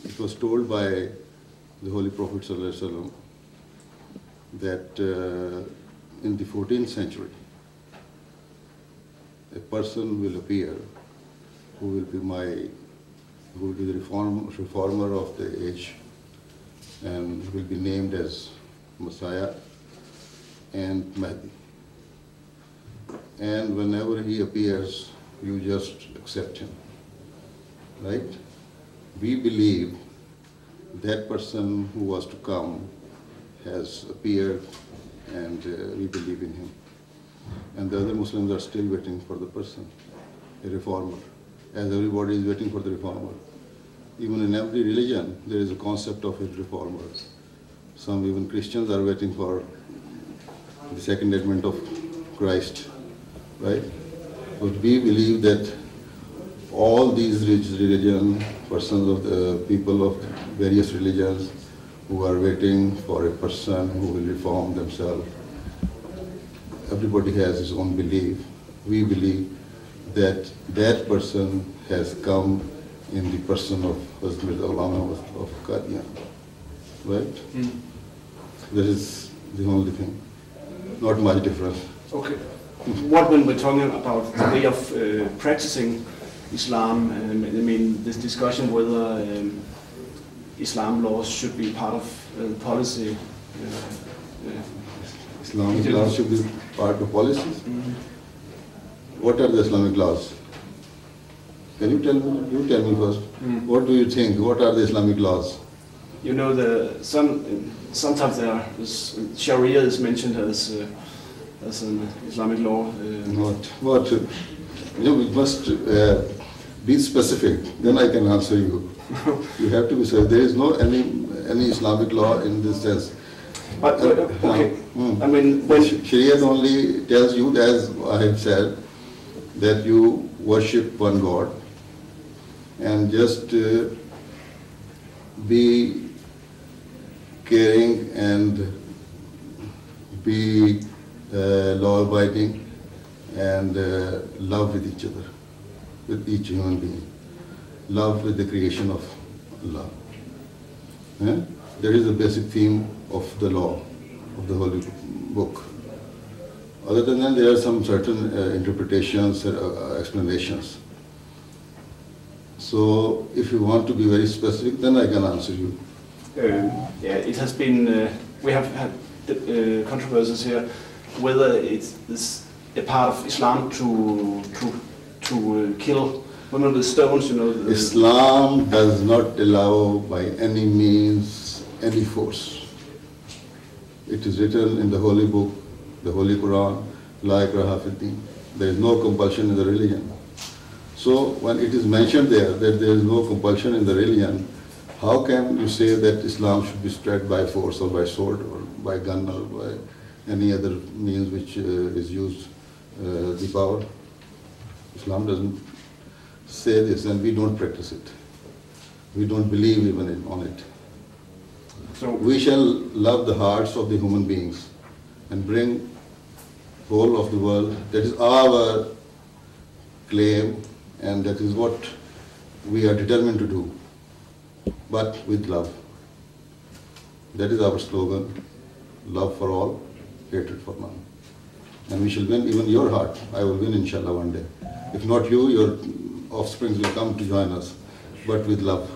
it was told by the Holy Prophet ﷺ that in the 14th century, a person will appear who will be the reformer of the age, and will be named as Messiah and Mahdi. And whenever he appears, you just accept him, right? We believe that person who was to come has appeared, and we believe in him. And the other Muslims are still waiting for the person, a reformer, as everybody is waiting for the reformer. Even in every religion, there is a concept of a reformer. Some even Christians are waiting for the second advent of Christ, right? But we believe that all these religions, persons of the people of various religions who are waiting for a person who will reform themselves, everybody has his own belief. We believe that that person has come in the person of Hazrat Mirza Ulama of Qadian, right? That is the only thing, not much difference. Okay. What when we're talking about the way of practicing Islam, I mean this discussion whether Islam laws should be part of policy. Islamic laws should be part of policies? What are the Islamic laws? Can you tell me? You tell me first. What do you think? What are the Islamic laws? You know, sometimes there is Sharia is mentioned as an Islamic law. What? You must be specific. Then I can answer you. You have to be specific. There is no any Islamic law in this sense. But okay. I mean, when Sharia only tells you, as I have said, that you worship one God and just be caring and be law-abiding and love with each other, with each human being. Love with the creation of Allah. That is the basic theme of the law, of the Holy Book. Other than that, there are some certain interpretations, explanations. So, if you want to be very specific, then I can answer you. Yeah, it has been, we have had controversies here, whether it's a part of Islam to kill women with stones, you know. Islam does not allow by any means any force. It is written in the Holy Book, the Holy Quran, La ikraha fid din. There is no compulsion in the religion. So when it is mentioned there that there is no compulsion in the religion, how can you say that Islam should be spread by force or by sword or by gun or by any other means which is used, the power? Islam doesn't say this, and we don't practice it. We don't believe even on it. So we shall love the hearts of the human beings and bring whole of the world. That is our claim, and that is what we are determined to do, but with love. That is our slogan: love for all, hatred for none. And we shall win even your heart. I will win, inshallah, one day. If not you, your offsprings will come to join us, but with love.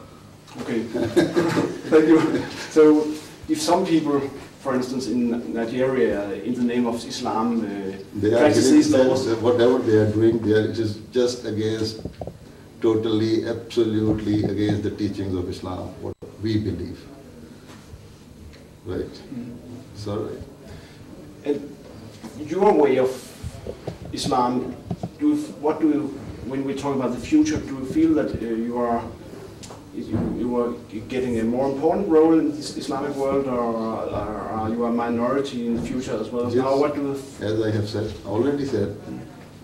Okay, thank you. So, if some people, for instance, in Nigeria, in the name of Islam, practice these laws, whatever they are doing there, it is just against, totally, absolutely against the teachings of Islam, what we believe. Right? Sorry. And your way of Islam, when we talk about the future, do you feel that you are getting a more important role in this Islamic world, or are you a minority in the future as well? Yes. Now, what do you as I have said, already said,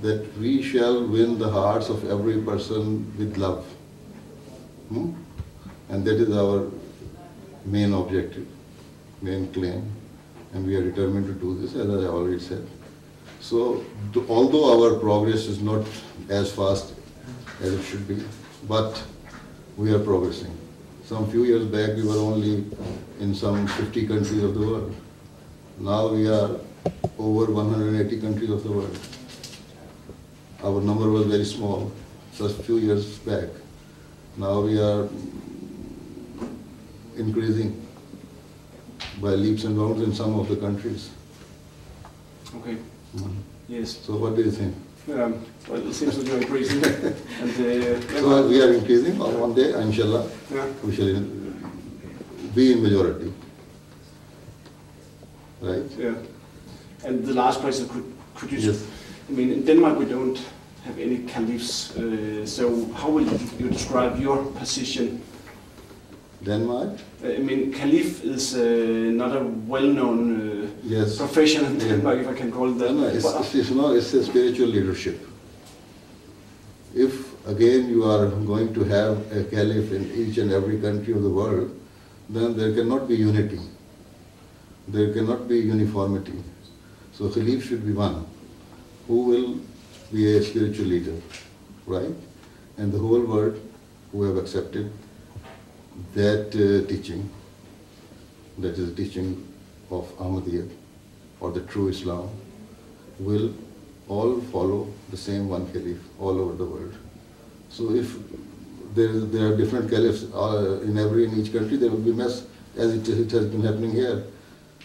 that we shall win the hearts of every person with love. And that is our main objective, main claim. And we are determined to do this, as I already said. So, although our progress is not as fast as it should be, but we are progressing. Some few years back, we were only in some 50 countries of the world. Now we are over 180 countries of the world. Our number was very small just a few years back. Now we are increasing by leaps and bounds in some of the countries. Okay. Yes. So what do you think? Well, it seems that you're increasing. And, so we are increasing. One day, inshallah, we shall be in majority. Right? Yeah. And the last question, could you... Yes. I mean, in Denmark we don't have any caliphs, so how will you describe your position? Denmark? I mean, caliph is not a well-known yes. profession in Denmark, if I can call it that. No, it's a spiritual leadership. If, again, you are going to have a caliph in each and every country of the world, then there cannot be unity. There cannot be uniformity. So caliph should be one, who will be a spiritual leader, right? And the whole world who have accepted that teaching, that is the teaching of Ahmadiyya, or the true Islam, will all follow the same one caliph all over the world. So if there are different caliphs in each country, there will be mess, as it has been happening here.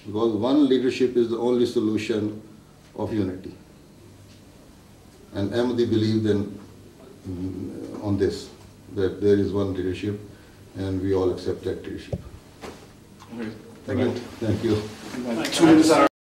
Because one leadership is the only solution of unity. And Ahmadi believed on this, that there is one leadership and we all accept that leadership. Okay. Thank you. Thank you. 2 minutes are